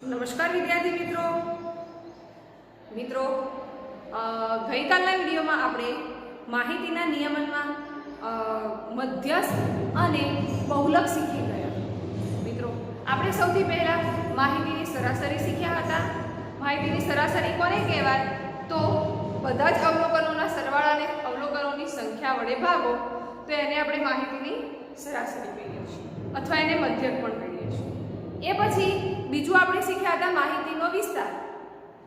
નમસ્કાર વિદ્યાર્થી મિત્રો ગઈકાલના વિડીયોમાં આપણે માહિતીના નિયમનમાં મધ્યસ્થ અને બહુલક શીખી ગયા। મિત્રો આપણે સૌથી પહેલા માહિતીની સરાસરી શીખ્યા હતા। માહિતીની સરાસરી કોને કહેવાય? તો બધા જ અવલોકનોના સરવાળાને અવલોકનોની સંખ્યા વડે ભાગો તો એને આપણે માહિતીની સરાસરી કહીએ છીએ અથવા એને મધ્યક પણ કહીએ છીએ। એ પછી બીજું આપણે શીખ્યા હતા માહિતીનો વિસ્તાર।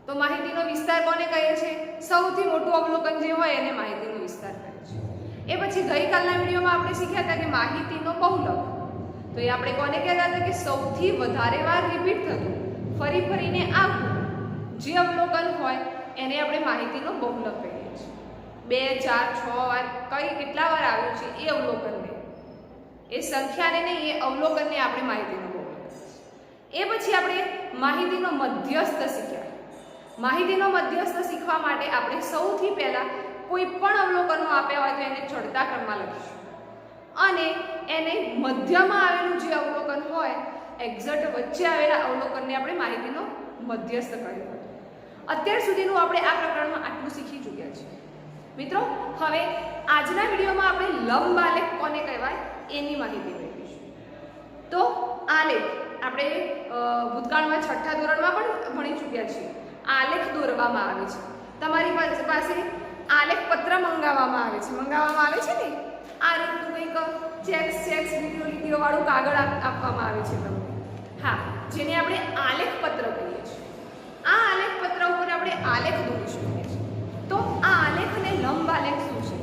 તો માહિતીનો વિસ્તાર કોને કહે છે? સૌથી મોટું અવલોકન જે હોય એને માહિતીનો વિસ્તાર કહે છે। એ પછી ગઈકાલના વિડીયોમાં આપણે શીખ્યા હતા કે માહિતીનો બહુલક। તો એ આપણે કોને કહેતા હતા કે સૌથી વધારે વાર રિપીટ થતું ફરી ફરીને આવતું જે અવલોકન હોય એને આપણે માહિતીનો બહુલક કહીએ છીએ। 2, 4, 6 વાર કેટલા વાર આવ્યું છે એ અવલોકનને, એ સંખ્યાને નહીં, એ અવલોકનને આપણે માહિતીનો એ પછી આપણે માહિતીનો મધ્યસ્થ શીખ્યા। માહિતીનો મધ્યસ્થ શીખવા માટે આપણે સૌથી પહેલા કોઈ પણ અવલોકનો આપ્યા હોય તો એને ચડતા ક્રમમાં લખીશું અને એને મધ્યમાં આવેલું જે અવલોકન હોય એક્ઝેક્ટ વચ્ચે આવેલા અવલોકનને આપણે માહિતીનો મધ્યસ્થ કહ્યું હતું। અત્યાર સુધીનું આપણે આ પ્રકરણમાં આટલું શીખી ચૂક્યા છીએ। મિત્રો હવે આજના વિડીયોમાં આપણે લંબ આલેખ કોને કહેવાય એની માહિતી મેળવીશું। તો આલેખ આપણે ભૂતકાળમાં છઠ્ઠા ધોરણમાં પણ ભણી ચૂક્યા છીએ। આલેખ દોરવામાં આવે છે, તમારી પાસે આલેખ પત્ર મંગાવવામાં આવે છે ને આ રીતનું કંઈક ચેક્સ લીટીઓ વાળું કાગળ આપવામાં આવે છે તમને, હા, જેને આપણે આલેખ પત્ર કહીએ છીએ। આ આલેખ પત્ર ઉપર આપણે આલેખ દોરી શકીએ છીએ। તો આ આલેખ અને લંબ આલેખ શું છે?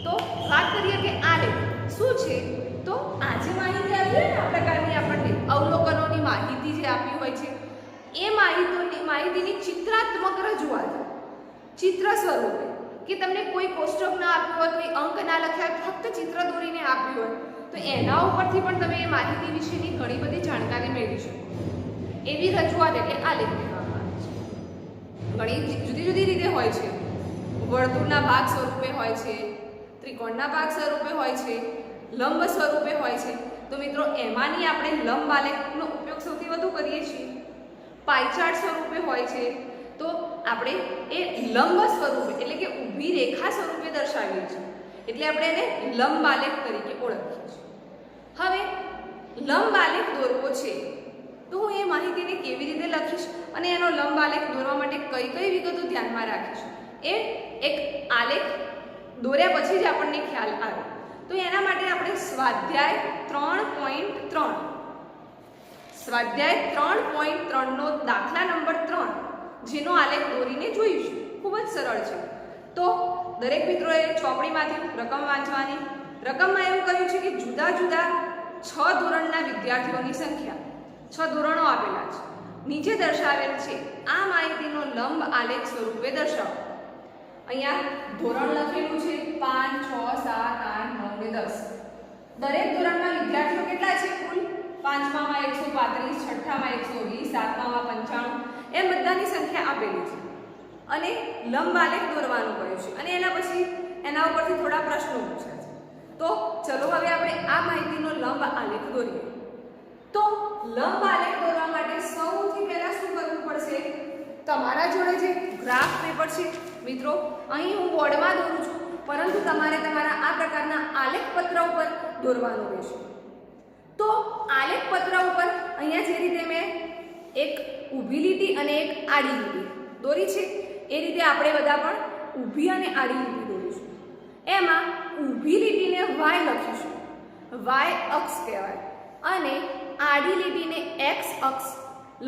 તો વાત કરીએ કે આલેખ શું છે? તો આજે માહિતી આવી હોય ને આ પ્રકારની આપણને અવલોકનોની માહિતી જે આપી હોય છે એ માહિતીની ચિત્રાત્મક રજૂઆત, ચિત્ર સ્વરૂપે, કે તમને કોઈ કોષ્ટક ના આપ્યું હોય, કોઈ અંક ના લખ્યા, ફક્ત ચિત્ર દોરીને આપ્યું હોય તો એના ઉપરથી પણ તમે એ માહિતી વિશેની ઘણી બધી જાણકારી મેળવી શકો। એવી રજૂઆત એટલે આલેખ કહેવામાં આવે છે। ઘણી જુદી જુદી રીતે હોય છે। વર્તુળના ભાગ સ્વરૂપે હોય છે, ત્રિકોણના ભાગ સ્વરૂપે હોય છે, લંબ સ્વરૂપે હોય છે। તો મિત્રો એમાંની આપણે લંબ આલેખનો ઉપયોગ સૌથી વધુ કરીએ છીએ। પાયચાર્ટ સ્વરૂપે હોય છે તો આપણે એ લંબ સ્વરૂપે એટલે કે ઊભી રેખા સ્વરૂપે દર્શાવીએ છીએ, એટલે આપણે એને લંબ આલેખ તરીકે ઓળખીએ છીએ। હવે લંબ આલેખ દોરવો છે તો હું એ માહિતીને કેવી રીતે લખીશ અને એનો લંબ આલેખ દોરવા માટે કઈ કઈ વિગતો ધ્યાનમાં રાખીશ એ એક આલેખ દોર્યા પછી જ આપણને ખ્યાલ આવે। તો એના માટે આપણે સ્વાધ્યાય 3.3 નો દાખલા નંબર 3 જેનો આલેખ દોરીને જોઈશું। ખૂબ જ સરળ છે। તો દરેક મિત્રોએ ચોપડીમાંથી રકમ વાંચવાની। રકમમાં એવું કહ્યું છે કે જુદા જુદા 6 ધોરણના વિદ્યાર્થીઓની સંખ્યા, 6 ધોરણો આપેલા છે, નીચે દર્શાવેલ છે આ માહિતીનો લંબ આલેખ સ્વરૂપે દર્શાવો। અહીંયા ધોરણ લખેલું છે 5, 6, 7, 8, 9 ને 10। દરેક ધોરણના વિદ્યાર્થીઓ કેટલા છે કુલ? 5મામાં 135, છઠ્ઠામાં 120, 7મામાં 95, એમ બધાની સંખ્યા આપેલી છે અને લંબ આલેખ દોરવાનું કહ્યું છે અને એના પછી એના ઉપરથી થોડા પ્રશ્નો પૂછ્યા છે। તો ચલો હવે આપણે આ માહિતીનો લંબ આલેખ દોરીએ। તો લંબ આલેખ દોરવા માટે સૌથી પહેલા શું કરવું પડશે? તમારા જોડે જે ગ્રાફ પેપર છે મિત્રો, અહીં હું બોર્ડમાં દોરું છું પરંતુ તમારે તમારા આ પ્રકારના આલેખ પત્ર ઉપર દોરવાનું રહેશે। તો આલેખ પત્ર ઉપર અહીંયા જે રીતે મેં એક ઊભી લીટી અને એક આડી લીટી દોરી છે એ રીતે આપણે બધા પણ ઊભી અને આડી લીટી દોરીશું। એમાં ઊભી લીટીને y લખીશું, y અક્ષ કહેવાય, અને આડી લીટીને x અક્ષ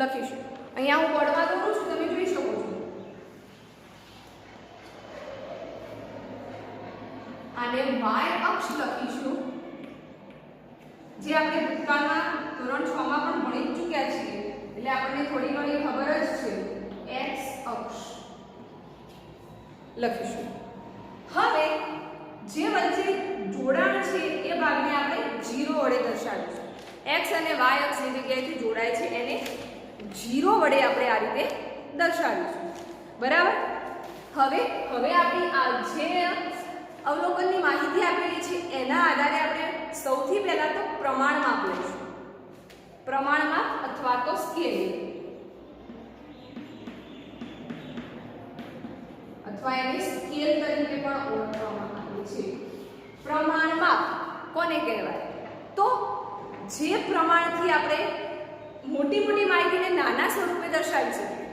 લખીશું। અહીંયા હું બોર્ડમાં દોરું છું, તમે જોઈ શકો છો। આને y અક્ષ લખીશું, જે આપણે ભૂતકાળમાં ધોરણ 6 માં પણ ભણી ચૂક્યા છીએ એટલે આપણને થોડી ઘણી ખબર જ છે। x અક્ષ લખીશું। હવે જે વચ્ચે જોડાણ છે એ ભાગને આપણે 0 વડે દર્શાવીશું। x અને y અક્ષની જગ્યાએથી જોડાય છે એને 0 વડે આપણે આ રીતે દર્શાવીશું, બરાબર। હવે આપણી આ જે અવલોકનની માહિતી આપેલી છે એના આધારે આપણે સૌથી પહેલા તો પ્રમાણ માપ લઈશું। પ્રમાણમાં અથવા તો સ્કેલ, અથવા એને સ્કેલ તરીકે પણ ઓળખવામાં આવે છે. પ્રમાણમાપ કોને કહેવાય? તો જે પ્રમાણથી આપણે મોટી મોટી માહિતીને નાના સ્વરૂપે દર્શાવી શકીએ.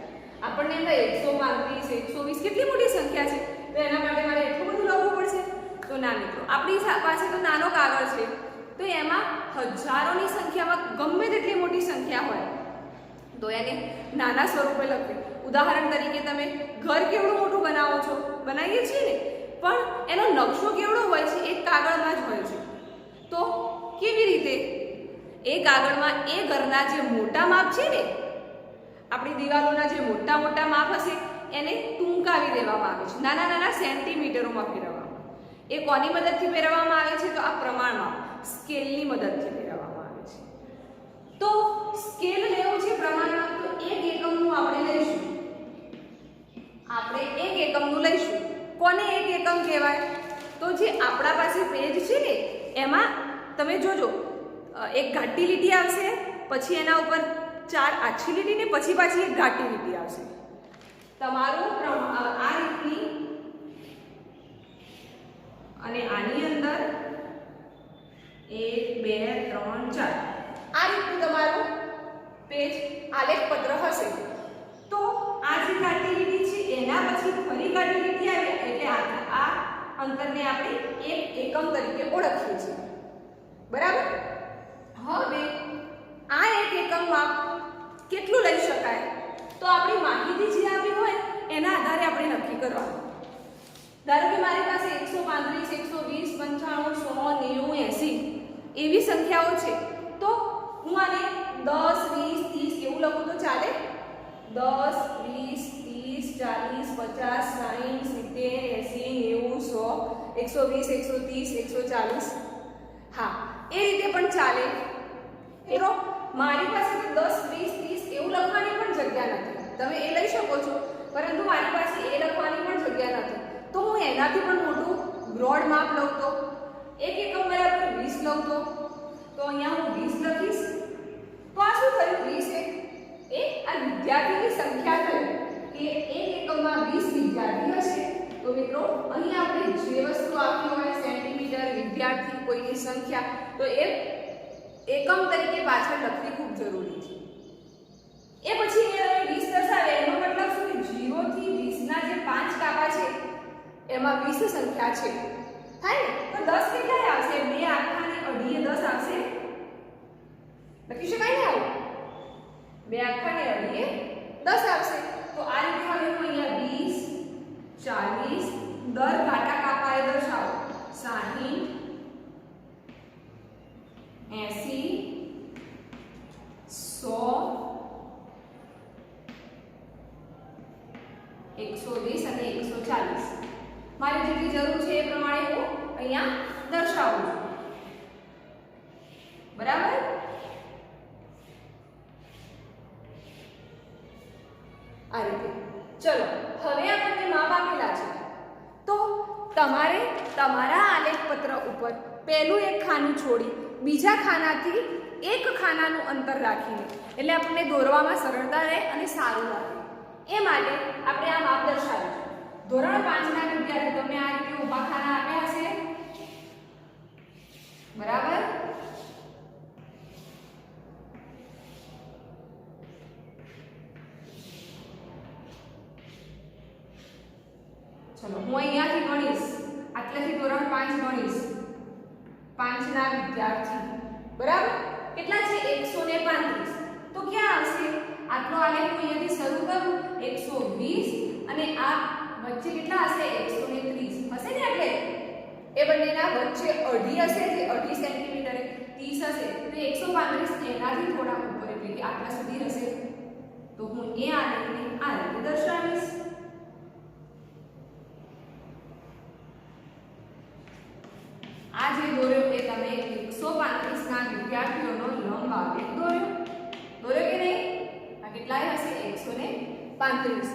આપણને એમ થાય 135, 120 કેટલી મોટી સંખ્યા છે, તો એના માટે મારે એટલું બધું લખવું પડશે? તો ના મિત્રો, આપણી પાસે તો નાનો કાગળ છે, તો એમાં હજારોની સંખ્યામાં ગમે તેટલી મોટી સંખ્યા હોય તો એને નાના સ્વરૂપે લખીએ. ઉદાહરણ તરીકે તમે ઘર કેવડું મોટું બનાવો છો, બનાવીએ છીએ ને, પણ એનો નકશો કેવડો હોય છે એ કાગળમાં જ હોય છે. તો કેવી રીતે? એ કાગળમાં એ ઘરના જે મોટા માપ છે ને, આપણી દિવાલોના જે મોટા મોટા માપ હશે એને ટૂંકાવી દેવામાં આવે છે, નાના નાના સેન્ટીમીટરોમાં ફેરવવામાં. એ કોની મદદથી ફેરવવામાં આવે છે? તો આ પ્રમાણમાં સ્કેલની મદદથી ફેરવવામાં આવે છે. તો સ્કેલ લેવું છે પ્રમાણમાં, તો 1 એકમનું આપણે લઈશું. આપણે 1 એકમનું લઈશું. કોને 1 એકમ કહેવાય? તો જે આપણા પાસે પેજ છે ને એમાં તમે જોજો, એક ઘાટી લીટી આવશે, પછી એના ઉપર 4 આછી લીટી ને પછી પાછી એક ઘાટી લીટી આવશે. તમારું આ રીતની અને આની અંદર 1 2 3 4 આ રીતનું તમારું પેજ આલેખપત્ર હશે. તો આ જે ઘાટી લીટી છે એના પછી ફરી ઘાટી લીટી આવે એટલે આ અંતરને આપણે 1 એકમ તરીકે ઓળખીએ છીએ. બરાબર? હવે આ 1 એકમમાં કેટલું લઈ શકાય? તો આપણી માહિતી જે આપી હોય એના આધારે આપણે નક્કી કરવાનું. ધારો કે મારી પાસે 135, 120, 95, 100, 90, 80 એવી સંખ્યાઓ છે, તો હું આને 10, 20, 30 એવું લખું તો ચાલે? 10, 20, 30, 40, 50, 60, 70, 80, 90, 100, 120, 130, 140. હા, એ રીતે પણ ચાલે. મિત્રો, મારી પાસે તો 10, 20, 30 એવું લખવાની પણ જગ્યા નથી. તમે એ લઈ શકો છો, પરંતુ મારી પાસે એ લખવાની પણ જગ્યા નથી. તો હું એનાથી પણ મોટું બ્રોડ માપ લઉં તો 1 એકમ બરાબર 20 લઉં તો અહીંયા હું 20 લખીશ. તો આ શું થયું? 20 એ આ વિદ્યાર્થીની સંખ્યા થઈ કે 1 એકમમાં 20 વિદ્યાર્થી હશે. તો મિત્રો, અહીં આપણે જે વસ્તુ આપી હોય સેન્ટીમીટર, વિદ્યાર્થી, કોઈની સંખ્યા, તો એ એકમ તરીકે પાછળ લખવી ખૂબ જરૂરી છે. એ પછી એ 20 દર્શાવે એનો મતલબ શું? કે 0 થી 20 ના જે 5 કાપા છે એમાં 20 સંખ્યા છે. થાય ને? તો 10 કેટલાય આવશે? 2 આખા ને અઢીએ 10 આવશે. લખી શકાય ને આવું? 2 આખા ને અઢીએ 10 આવશે. તો આ રીતે હવે હું અહીંયા 20, 40 દર કાંટા કાપાએ દર્શાવો. 60, 80, 100, 120 અને 140. મારે જેટલી જરૂર છે એ પ્રમાણે હું અહીંયા દર્શાવું છું. બરાબર? આ રીતે. ચલો, હવે આપણને માપ આપેલા છે, તો તમારે તમારા આલેખપત્ર ઉપર પહેલું એક ખાનું છોડી બીજા ખાનાથી એક ખાનાનું અંતર રાખીને, એટલે આપણને દોરવામાં સરળતા રહે અને સારું લાગે એ માટે આપણે આ માપ દર્શાવીશું. ધોરણ 5 ના વિદ્યાર્થીઓ તમને આ રીતે ઊભા ખાના આપ્યા હશે. બરાબર? ચલો, હું અહીંયાથી ગણીશ, આટલેથી ધોરણ 5 ગણીશ. 5 ના વિદ્યાર્થી. બરાબર? કેટલા છે? 135. તો ક્યાં આવશે? આટલો આલેખ હું અહીંયાથી શરૂ કરું 120 અને આ વચ્ચે કેટલા હશે? 130 હશે ને? એટલે એ બંનેના વચ્ચે અઢી હશે, જે 2.5 સેન્ટીમીટરે 30 હશે, તો 135 એનાથી થોડા ઉપર એટલે કે આટલા સુધી હશે. તો હું એ આલેખને આ રીતે દર્શાવીશ. આ જે દોર્યો એ તમે 135 ના વિદ્યાર્થીઓનો લંબ આલેખ દોર્યો કે નહીં? આ કેટલાય હશે? 135.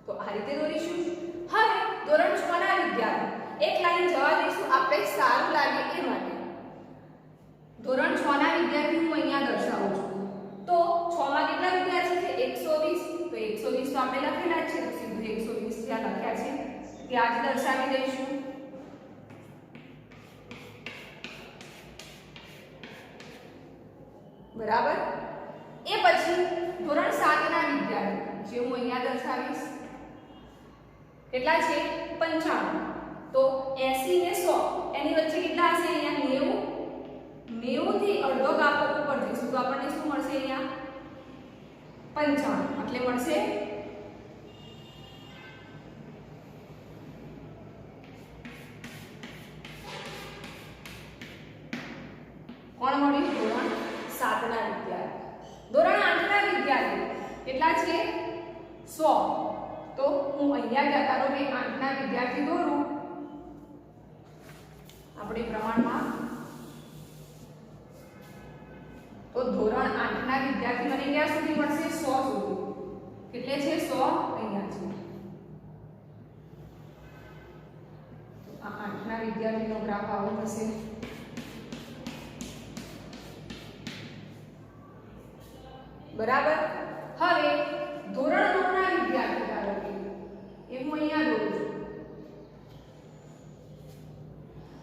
તો આ રીતે દોરીશું. હવે ધોરણ 6 ના વિદ્યાર્થી એક લાઈન જવા દઈશું આપણે સારું લાગે એ માટે. ધોરણ 6 ના વિદ્યાર્થી હું અહીંયા દર્શાવું છું. તો 6 માં કેટલા વિદ્યાર્થી છે? 120. તો 120 તો આપણે લખેલા જ છે, તો સીધું 120 ત્યાં લખ્યા છે ત્યાં જ દર્શાવી દઈશું. બરાબર. એ પછી ધોરણ 7 ના વિદ્યાર્થી જે હું અહીંયા દર્શાવીશ કેટલા છે? 95. તો 80 ને 100 એની વચ્ચે કેટલા હશે? અહીંયા 90 થી અડધો કાપો ઉપર જઈશું તો આપણને શું મળશે? અહીંયા 55 એટલે મળશે કોણ મળ્યું? ધોરણ 7 ના વિદ્યાર્થી. ધોરણ 8 ના વિદ્યાર્થી કેટલા છે? 100. તો હું અહીંયા જ ધારો કે 8 ના વિદ્યાર્થી દોરું આપણે પ્રમાણમાં. તો ધોરણ 8 ના વિદ્યાર્થી મને ક્યાં સુધી મળશે? 100 સુધી. કેટલે છે? 100 અહીંયા છે. તો આ 8 ના વિદ્યાર્થીનો ગ્રાફ આવો થશે. બરાબર. હવે ધોરણ 9 ના વિદ્યાર્થી ધારો કે એ હું અહીંયા દોરું છું.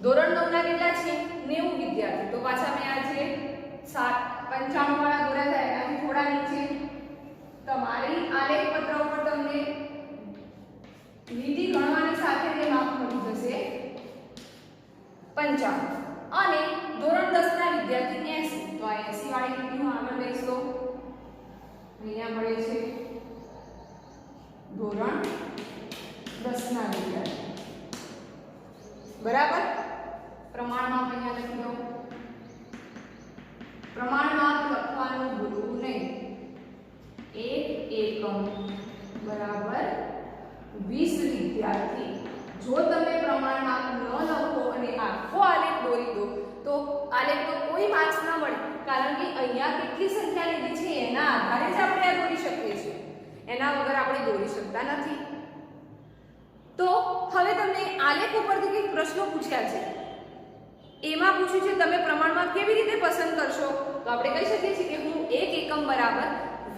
ધોરણ 9 ના કેટલા છે? 90 વિદ્યાર્થી. તો પાછા મેં આ છે 95 વાળા દોર્યા હતા એનાથી થોડા નીચે તમારી આલેખ પત્ર ઉપર તમને લીટી ગણવાની સાથે તે માપ મળી જશે 55. અને ધોરણ 10 ના વિદ્યાર્થી 80. તો આ 80 વાળી લીટી હું આગળ લઈશ તો અહીંયા મળે છે ધોરણ 10 ના વિદ્યાર્થી. બરાબર. પ્રમાણમાં અહીંયા લખી દઉં. પ્રમાણમાં લખવાનું ભૂલવું નહીં. 1 એકમ બરાબર 20 વિદ્યાર્થી. જો તમે પ્રમાણમાં ન લખો અને આખો આલેખ દોરી દો તો આલેખનો કોઈ માર્ક્સ ન મળે, કારણ કે અહીંયા કેટલી સંખ્યા લીધી છે એના આધારે જ આપણે આ દોરી શકીએ છીએ. એના વગર આપણે દોરી શકતા નથી. તો હવે તમને આલેખ ઉપરથી કંઈક પ્રશ્નો પૂછ્યા છે. એમાં પૂછ્યું છે તમે પ્રમાણમાં કેવી રીતે પસંદ કરશો? તો આપણે કહી શકીએ છીએ કે હું 1 એકમ બરાબર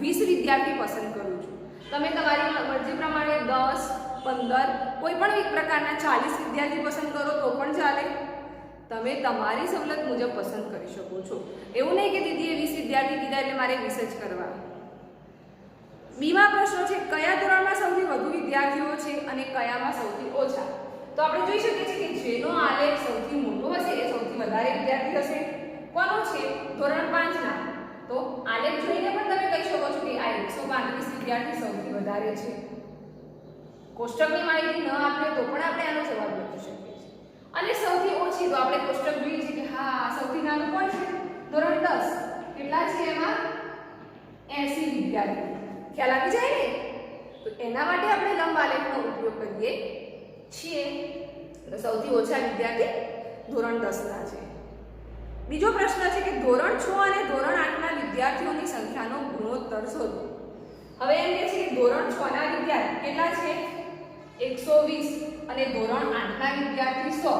20 વિદ્યાર્થી પસંદ કરું છું. તમે તમારી મરજી પ્રમાણે 10, 15 કોઈ પણ પ્રકારના 40 વિદ્યાર્થી પસંદ કરો તો પણ ચાલે. તમે તમારી સવલત મુજબ પસંદ કરી શકો છો. એવું નહીં કે દીદીએ 20 વિદ્યાર્થી કીધા એટલે મારે 20 જ કરવા. બીમાં પ્રશ્નો છે કયા ધોરણમાં સૌથી વધુ વિદ્યાર્થીઓ છે અને કયામાં સૌથી ઓછા? તો આપણે જોઈ શકીએ છીએ કે જેનો આલેખ સૌથી મોટો હશે એ સૌથી વધારે વિદ્યાર્થી હશે. કોનો છે? ધોરણ 5 ના. તો આલેખ જોઈને પણ તમે કહી શકો છો કે આ 135 વિદ્યાર્થી સૌથી વધારે છે. કોષ્ટકની માહિતી ન આપીએ તો પણ આપણે આનો જવાબ લખી શકીએ છીએ. અને સૌથી ઓછી તો આપણે કોષ્ટક જોઈએ છે કે હા સૌથી નાનું કોણ છે? ધોરણ 10. કેટલા છે એમાં? 80 વિદ્યાર્થી. ખ્યાલ આવી જાય ને? તો એના માટે આપણે લંબ આલેખનો ઉપયોગ કરીએ છીએ. તો સૌથી ઓછા વિદ્યાર્થી ધોરણ 10 ના છે. બીજો પ્રશ્ન છે કે ધોરણ 6 અને ધોરણ 8 ના વિદ્યાર્થીઓની સંખ્યાનો ગુણોત્તર શોધો. હવે એમ કહે છે કે ધોરણ 6 ના વિદ્યાર્થી કેટલા છે? 120 અને ધોરણ 8 ના વિદ્યાર્થી 100.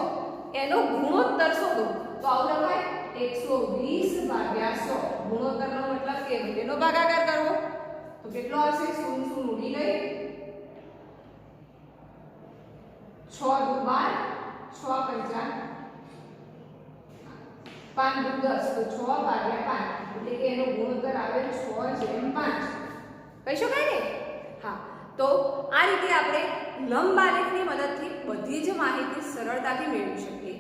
એનો ગુણોત્તર શોધો. તો આવું લખાય 120 ભાગ્યા 100. ગુણોત્તરનો મતલબ કે બેનો ભાગાકાર કરવો. તો કેટલો હશે? 0 0 ઉડી ગઈ. 6 દુ 12, 6 પંચા 5 દુ 10. તો 6 ભાગ્યા 5 એટલે કે એનો ગુણોત્તર આવે 6/5. કહી શકાય ને? હા. તો આ રીતે આપણે લંબ આલેખની મદદથી બધી જ માહિતી સરળતાથી મેળવી શકીએ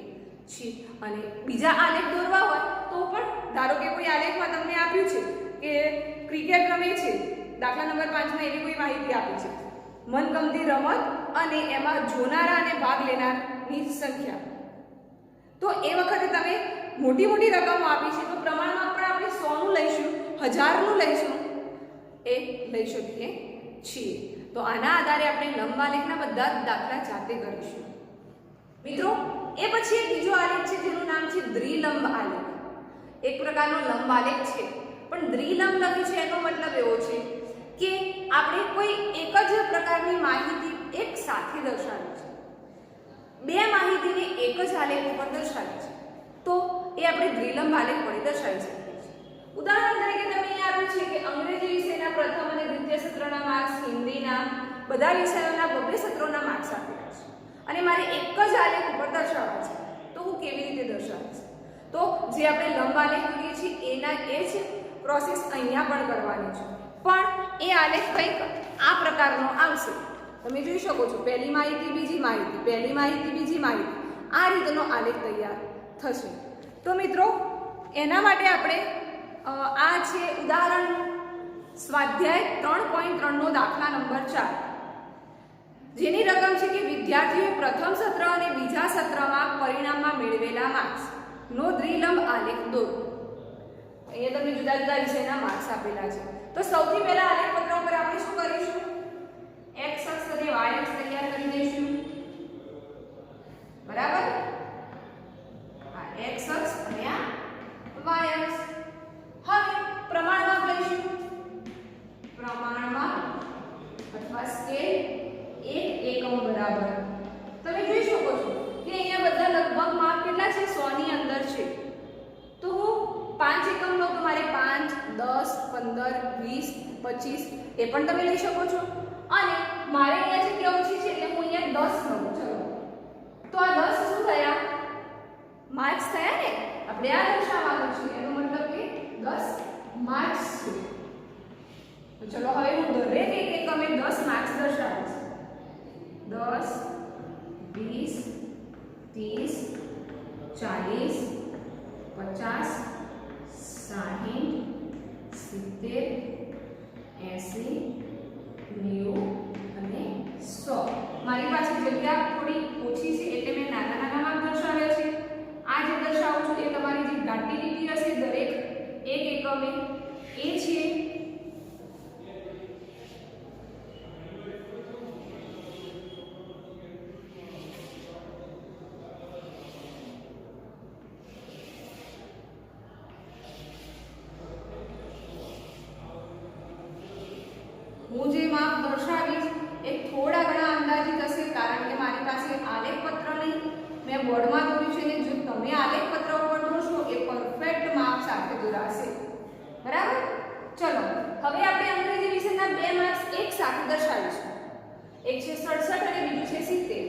છીએ. અને બીજા આલેખ દોરવા હોય તો પણ ધારો કે કોઈ આલેખમાં તમને આપ્યું છે કે ક્રિકેટ રમે છે, દાખલા નંબર 5 માં એવી કોઈ માહિતી આપી છે, મનગમતી રમત અને એમાં જોનારા અને ભાગ લેનારની સંખ્યા. તો એ વખતે તમે મોટી મોટી રકમો આપી છે તો પ્રમાણમાં પણ આપણે 100 નું લઈશું, 1000 નું લઈશું, એ લઈ શકીએ છીએ. તો આના આધારે આપણે લંબ આલેખના બધા જ દાખલા જાતે કરીશું. મિત્રો એ પછી એક બીજો આલેખ છે જેનું નામ છે દ્વિલંબ આલેખ. એક પ્રકારનો લંબ આલેખ છે પણ દ્વિલંબ લખ્યું છે એનો મતલબ એવો છે કે આપણે કોઈ એક જ પ્રકારની માહિતી એક સાથે દર્શાવી છે. બે માહિતીને એક જ આલેખ ઉપર દર્શાવી છે. તો એ આપણે દ્વિલંબ આલેખ વડે દર્શાવી શકીએ છીએ। ઉદાહરણ તરીકે તમે અહીંયા આપ્યું છે કે અંગ્રેજી વિષયના પ્રથમ અને દ્વિતીય સત્રના માર્ક્સ, હિન્દીના બધા વિષયોના બબ્બે સત્રોના માર્ક્સ આપેલા છે અને મારે એક જ આલેખ ઉપર દર્શાવવા છે, તો હું કેવી રીતે દર્શાવીશ? તો જે આપણે લંબ આલેખ કરીએ છીએ એ જ પ્રોસેસ અહીંયા પણ કરવાની છે, પણ એ આલેખ કંઈક આ પ્રકારનો આવશે। તમે જોઈ શકો છો, પહેલી માહિતી, બીજી માહિતી, પહેલી માહિતી, બીજી માહિતી, આ રીતનો આલેખ તૈયાર થશે। તો મિત્રો એના માટે આપણે આ છે ઉદાહરણ સ્વાધ્યાય 3.3 નો દાખલા નંબર 4, જેની રકમ છે કે વિદ્યાર્થીઓએ પ્રથમ સત્ર અને બીજા સત્રમાં પરિણામમાં મેળવેલા માર્ક્સ નો દ્વિલંબ આલેખ દોરો। અહીંયા તમને જુદા જુદા વિષયના માર્ક્સ આપેલા છે। તો સૌથી પહેલા આલેખ પત્ર ઉપર આપણે શું કરીશું? x અક્ષ અને y અક્ષ તૈયાર કરી દઈશું, બરાબર? આ x અક્ષ અને આ y અક્ષ। હવે પ્રમાણમાપ લઈશું, પ્રમાણમાપ અથવા સ્કેલ 1 એકમ બરાબર। તમે જોઈ શકો છો કે અહીંયા બધા લગભગ માપ કેટલા છે? 100 ની અંદર છે। તો હું 5 એકમ લો તો મારે 5, 10, 15, 20, 25 એ પણ તમે લઈ શકો છો, અને મારે અહીંયા જગ્યા ઓછી છે એટલે હું અહીંયા 10 લઉં। ચલો, તો આ 10 શું થયા? માર્ક્સ થયા ને? આપણે આ દર્શાવવાનું છે, એનો મતલબ કે 10 માર્ક્સ છે। તો ચલો હવે હું દરેક એક એકમે 10 માર્ક્સ દર્શાવીશ। 10, 20, 30, 40, 50, 60, 70, 80, 90 અને 100। મારી પાસે જગ્યા થોડી ઓછી છે એટલે મેં નાના નાના માપ દર્શાવ્યા છે। આ જે દર્શાવું છું એ તમારી જે ઘાટી લીટી હશે દરેક એક એકમે એ છે હું જે માપ દર્શાવીશ એ થોડા ઘણા અંદાજિત હશે, કારણ કે મારી પાસે આલેખ પત્ર નહીં, મેં બોર્ડમાં દોર્યું છે ને જો તમે આલેખ પત્ર ઉપર દોરશો એ પરફેક્ટ માપ સાથે દોરાશે, બરાબર? ચલો હવે આપણે અંગ્રેજી વિષયના બે માર્ક્સ એક સાથે દર્શાવીશું, એક છે 67 અને બીજું છે 70।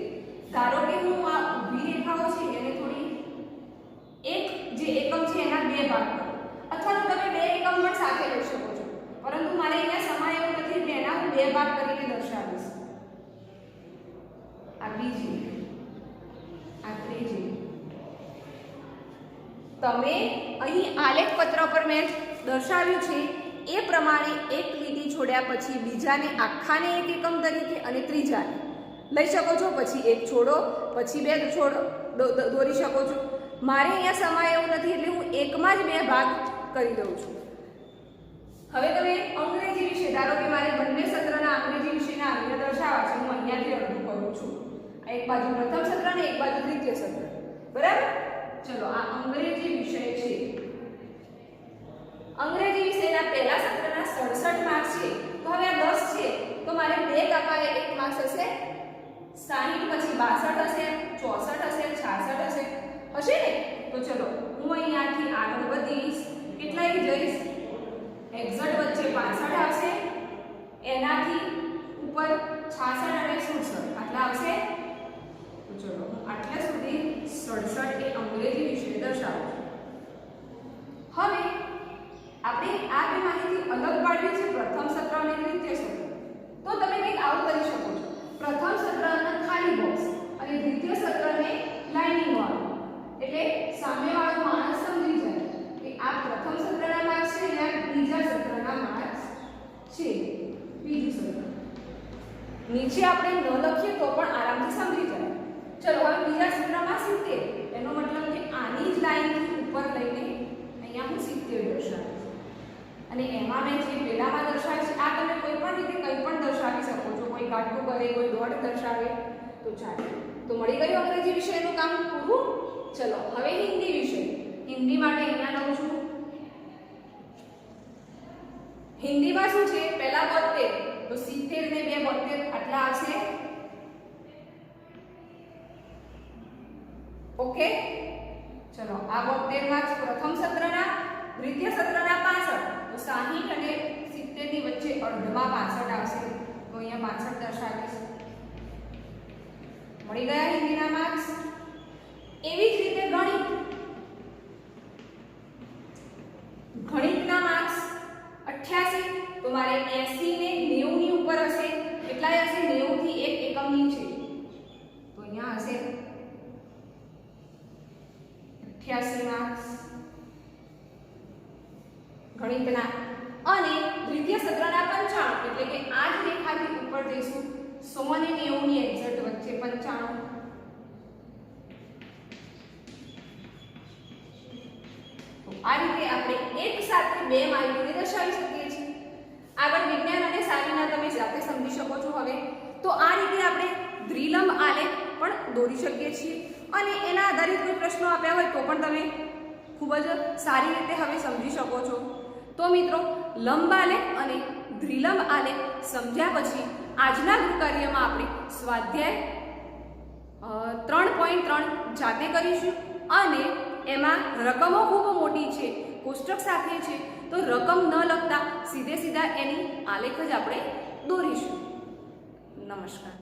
ધારો કે હું આ ઊભી રેખાઓ છે એને થોડી એક જે એકમ છે એના બે ભાગ કરો, અથવા તો તમે બે એકમ પણ સાથે લઈ શકો છો, પરંતુ મારે અહીંયા સમય એવું નથી એટલે એના હું બે ભાગ કરીને દર્શાવીશ। આ બીજી, આ ત્રીજી। તમે અહીં આલેખ પત્ર પર મેં દર્શાવ્યું છે એ પ્રમાણે એક લીટી છોડ્યા પછી બીજાને આખાને એક એકમ તરીકે અને ત્રીજાને લઈ શકો છો, પછી એક છોડો, પછી બે છોડો દોરી શકો છો। મારે અહીંયા સમય એવું નથી એટલે હું એકમાં જ બે ભાગ કરી દઉં છું। હવે તમે અંગ્રેજી વિષય, ધારો કે મારે બંને સત્રના અંગ્રેજી વિષયના અંગ્રેજી દર્શાવવા છે, હું અહીંયાથી અડધું કરું છું, એક બાજુ પ્રથમ સત્ર અને એક બાજુ દ્વિતીય સત્ર, બરાબર? ચલો આ અંગ્રેજી વિષય છે, અંગ્રેજી વિષયના પહેલા સત્રના 67 માર્ક્સ છે, તો હવે આ 10 છે તો મારે બે કાપાએ એક માર્ક્સ હશે 60, પછી 62 હશે, 64 હશે, 66 હશે, હશે ને? તો ચલો હું અહીંયાથી આગળ વધીશ, કેટલાય જઈશ, એક્ઝેક્ટ વચ્ચે 65 આવશે, એનાથી ઉપર 66 અને 67 આટલા આવશે। તો ચલો હું આટલા સુધી 67 એ અંગ્રેજી વિષય દર્શાવું છું। હવે આપણે આ બે માહિતી અલગ પાડવી છે, પ્રથમ સત્ર અને દ્વિતીય સત્ર। તો તમે કંઈક આવું કરી શકો છો, પ્રથમ સત્રને ખાલી બોક્સ અને દ્વિતીય સત્રને લાઇનિંગ વાળું, એટલે સામેવાળો માણસ સમજી જાય કે આ પ્રથમ સત્રના માર્ક્સ છે અને આ બીજા સત્રના માર્ક્સ છે, બીજું સત્ર। નીચે આપણે ન લખીએ તો પણ આરામથી સમજી જાય। ચલો હવે બીજા સત્રમાં 70, એનો મતલબ કે આની જ લાઈનથી ઉપર લઈને અહીંયા હું 70 દર્શાવીશ, અને એમાં મેં જે પહેલામાં દર્શાવી છે આ તમે કોઈ પણ રીતે કંઈ પણ દર્શાવી શકો છો, કોઈ કાટકો કરે, કોઈ દોટ દર્શાવે તો ચાલે। તો મળી ગયું અંગ્રેજી વિષયનું કામ પૂરું। ચલો હવે હિન્દી વિષય, હિન્દી માટે અહીંયા લઉં છું। હિન્દીમાં શું છે, પહેલા 72 તો 70 ને 2 72 આટલા આવશે, ઓકે? ચલો આ 72 માર્ક્સ પ્રથમ સત્રના, દ્વિતીય સત્રના 65, તો 60 અને 70 ની વચ્ચે અર્ધમાં 65 આવશે, તો અહીંયા 65 દર્શાવીશ. મળી ગયા હિન્દીના માર્ક્સ. એવી જ રીતે ગણિતના માર્ક્સ 88, તો મારે 80 ને 90 ની ઉપર હશે. કેટલાય હશે? 90 થી 1 એકમ નીચે, તો અહીંયા હશે 88 માર્ક્સ ગણિતના. અને દ્વિતીય સત્રના 95, એટલે કે આ જ રેખાથી ઉપર જઈશું 100 અને 90 ની એક્ઝેક્ટ વચ્ચે 95. તો આ રીતે આપણે એક સાથે બે માહિતીને દર્શાવી શકીએ છીએ. આગળ વિજ્ઞાન અને સારીના તમે જાતે સમજી શકો છો. હવે તો આ રીતે આપણે દ્વિલંબ આલેખ પણ દોરી શકીએ છીએ, અને એના આધારિત કોઈ પ્રશ્નો આપ્યા હોય તો પણ તમે ખૂબ જ સારી રીતે હવે સમજી શકો છો. તો મિત્રો, લંબ આલેખ અને દ્વિલંબ આલેખ સમજ્યા પછી આજના ગૃહકાર્યમાં આપણે સ્વાધ્યાય 3.3 જાતે કરીશું, અને એમાં રકમો ખૂબ મોટી છે, કોષ્ટક સાથે છે, તો રકમ ન લખતા સીધે સીધા એની આલેખ જ આપણે દોરીશું. નમસ્કાર.